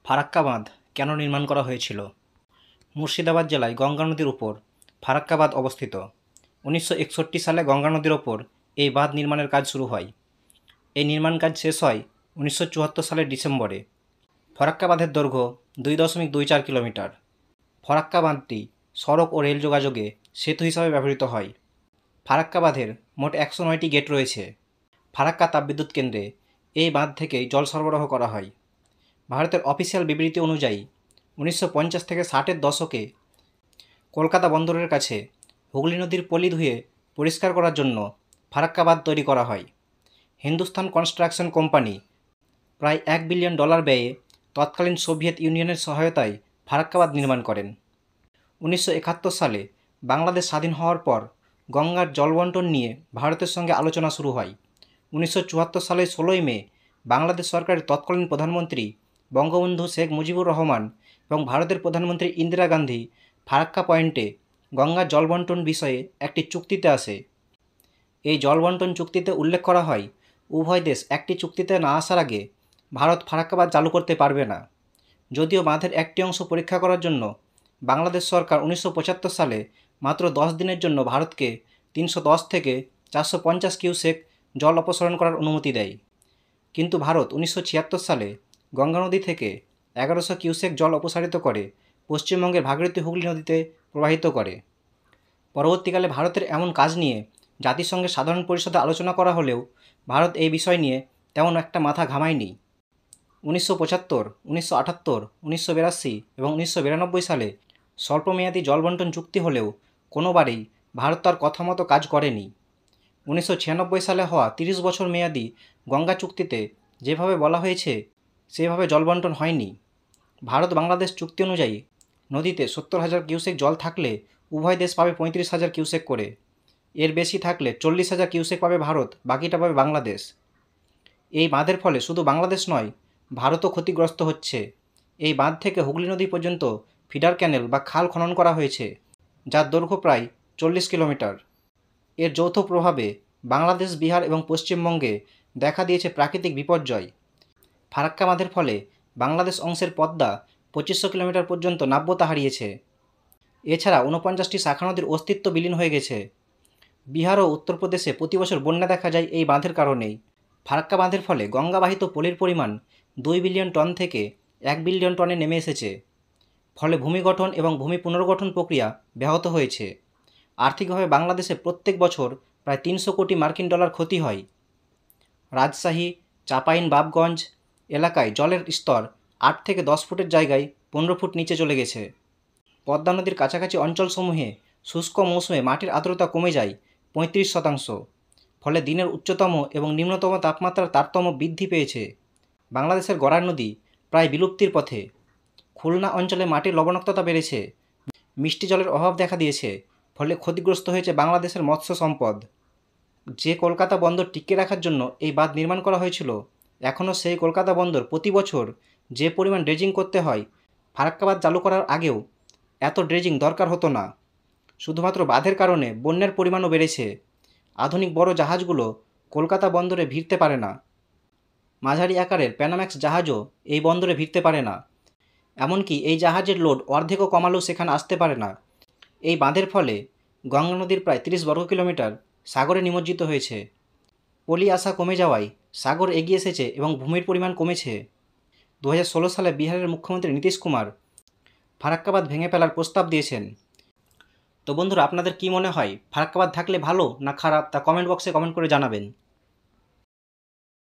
ফারাক্কা বাঁধ কেন নির্মাণ করা হয়েছিল? মুর্শিদাবাদ জেলায় গঙ্গা নদীর উপর ফারাক্কা বাঁধ অবস্থিত। 1961 সালে গঙ্গা নদীর ওপর এই বাঁধ নির্মাণের কাজ শুরু হয়। এই নির্মাণ কাজ শেষ হয় 1974 সালের ডিসেম্বরে। ফারাক্কা বাঁধের দৈর্ঘ্য 2.24 কিলোমিটার। ফারাক্কা বাঁধটি সড়ক ও রেল যোগাযোগে সেতু হিসাবে ব্যবহৃত হয়। ফারাক্কা বাঁধের মোট 109টি গেট রয়েছে। ফারাক্কা তাপবিদ্যুৎ কেন্দ্রে এই বাঁধ থেকেই জল সরবরাহ করা হয়। ভারতের অফিসিয়াল বিবৃতি অনুযায়ী 1950 থেকে 60-এর দশকে কলকাতা বন্দরের কাছে হুগলি নদীর পলি ধুয়ে পরিষ্কার করার জন্য ফারাক্কা বাঁধ তৈরি করা হয়। হিন্দুস্তান কনস্ট্রাকশন কোম্পানি প্রায় $1 বিলিয়ন ব্যয়ে তৎকালীন সোভিয়েত ইউনিয়নের সহায়তায় ফারাক্কা বাঁধ নির্মাণ করেন। 1971 সালে বাংলাদেশ স্বাধীন হওয়ার পর গঙ্গার জলবণ্টন নিয়ে ভারতের সঙ্গে আলোচনা শুরু হয়। 1974 সালের 16ই মে বাংলাদেশ সরকারের তৎকালীন প্রধানমন্ত্রী বঙ্গবন্ধু শেখ মুজিবুর রহমান এবং ভারতের প্রধানমন্ত্রী ইন্দিরা গান্ধী ফারাক্কা পয়েন্টে গঙ্গার জলবণ্টন বিষয়ে একটি চুক্তিতে আসে। এই জলবণ্টন চুক্তিতে উল্লেখ করা হয়, উভয় দেশ একটি চুক্তিতে না আসার আগে ভারত ফারাক্কা বাঁধ চালু করতে পারবে না। যদিও বাঁধের একটি অংশ পরীক্ষা করার জন্য বাংলাদেশ সরকার 1975 সালে মাত্র 10 দিনের জন্য ভারতকে 310 থেকে 450 কিউসেক জল অপসারণ করার অনুমতি দেয়। কিন্তু ভারত 1976 সালে গঙ্গা নদী থেকে 1100 কিউসেক জল অপসারিত করে পশ্চিমবঙ্গের ভাগীরথী হুগলি নদীতে প্রবাহিত করে। পরবর্তীকালে ভারতের এমন কাজ নিয়ে জাতিসংঘের সাধারণ পরিষদে আলোচনা করা হলেও ভারত এই বিষয় নিয়ে তেমন একটা মাথা ঘামায়নি। 1975, 1978, 1982 এবং 1992 সালে স্বল্পমেয়াদী জলবণ্টন চুক্তি হলেও কোনোবারেই ভারত তার কথা মতো কাজ করেনি। 1996 সালে হওয়া 30 বছর মেয়াদী গঙ্গা চুক্তিতে যেভাবে বলা হয়েছে সেভাবে জলবণ্টন হয়নি। ভারত বাংলাদেশ চুক্তি অনুযায়ী নদীতে 70,000 কিউসেক জল থাকলে উভয় দেশ পাবে 35,000 কিউসেক করে। এর বেশি থাকলে 40,000 কিউসেক পাবে ভারত, বাকিটা পাবে বাংলাদেশ। এই বাঁধের ফলে শুধু বাংলাদেশ নয়, ভারতও ক্ষতিগ্রস্ত হচ্ছে। এই বাঁধ থেকে হুগলি নদী পর্যন্ত ফিডার ক্যানেল বা খাল খনন করা হয়েছে, যার দৈর্ঘ্য প্রায় 40 কিলোমিটার। এর যৌথ প্রভাবে বাংলাদেশ, বিহার এবং পশ্চিমবঙ্গে দেখা দিয়েছে প্রাকৃতিক বিপর্যয়। ফারাক্কা বাঁধের ফলে বাংলাদেশ অংশের পদ্মা 2500 কিলোমিটার পর্যন্ত নাব্যতা হারিয়েছে। এছাড়া 49টি শাখা নদীর অস্তিত্ব বিলীন হয়ে গেছে। বিহার ও উত্তরপ্রদেশে প্রতি বছর বন্যা দেখা যায় এই বাঁধের কারণেই। ফারাক্কা বাঁধের ফলে গঙ্গাবাহিত পলির পরিমাণ 2 বিলিয়ন টন থেকে 1 বিলিয়ন টনে নেমে এসেছে। ফলে ভূমি গঠন এবং ভূমি পুনর্গঠন প্রক্রিয়া ব্যাহত হয়েছে। আর্থিকভাবে বাংলাদেশে প্রত্যেক বছর প্রায় 300 কোটি মার্কিন ডলার ক্ষতি হয়। রাজশাহী, চাঁপাইনবাবগঞ্জ এলাকায় জলের স্তর 8 থেকে 10 ফুটের জায়গায় 15 ফুট নিচে চলে গেছে। পদ্মা নদীর কাছাকাছি অঞ্চলসমূহে শুষ্ক মৌসুমে মাটির আর্দ্রতা কমে যায় 35%। ফলে দিনের উচ্চতম এবং নিম্নতম তাপমাত্রার তারতম্য বৃদ্ধি পেয়েছে। বাংলাদেশের গড়াই নদী প্রায় বিলুপ্তির পথে। খুলনা অঞ্চলে মাটির লবণাক্ততা বেড়েছে, মিষ্টি জলের অভাব দেখা দিয়েছে। ফলে ক্ষতিগ্রস্ত হয়েছে বাংলাদেশের মৎস্য সম্পদ। যে কলকাতা বন্দর টিকিয়ে রাখার জন্য এই বাঁধ নির্মাণ করা হয়েছিল, এখনও সেই কলকাতা বন্দর প্রতি বছর যে পরিমাণ ড্রেজিং করতে হয়, ফারাক্কা বাঁধ চালু করার আগেও এত ড্রেজিং দরকার হতো না। শুধুমাত্র বাঁধের কারণে বন্যার পরিমাণও বেড়েছে। আধুনিক বড় জাহাজগুলো কলকাতা বন্দরে ভিড়তে পারে না। মাঝারি আকারের প্যানাম্যাক্স জাহাজও এই বন্দরে ভিড়তে পারে না। এমনকি এই জাহাজের লোড অর্ধেকও কমালেও সেখানে আসতে পারে না। এই বাঁধের ফলে গঙ্গা নদীর প্রায় 30 বর্গ কিলোমিটার সাগরে নিমজ্জিত হয়েছে। পলি আসা কমে যাওয়ায় সাগর এগিয়ে এসেছে এবং ভূমির পরিমাণ কমেছে। 2016 সালে বিহারের মুখ্যমন্ত্রী নীতিশ কুমার ফারাক্কা বাঁধ ভেঙে ফেলার প্রস্তাব দিয়েছেন। তো বন্ধুরা, আপনাদের কি মনে হয়, ফারাক্কা বাঁধ থাকলে ভালো না খারাপ, তা কমেন্ট বক্সে কমেন্ট করে জানাবেন।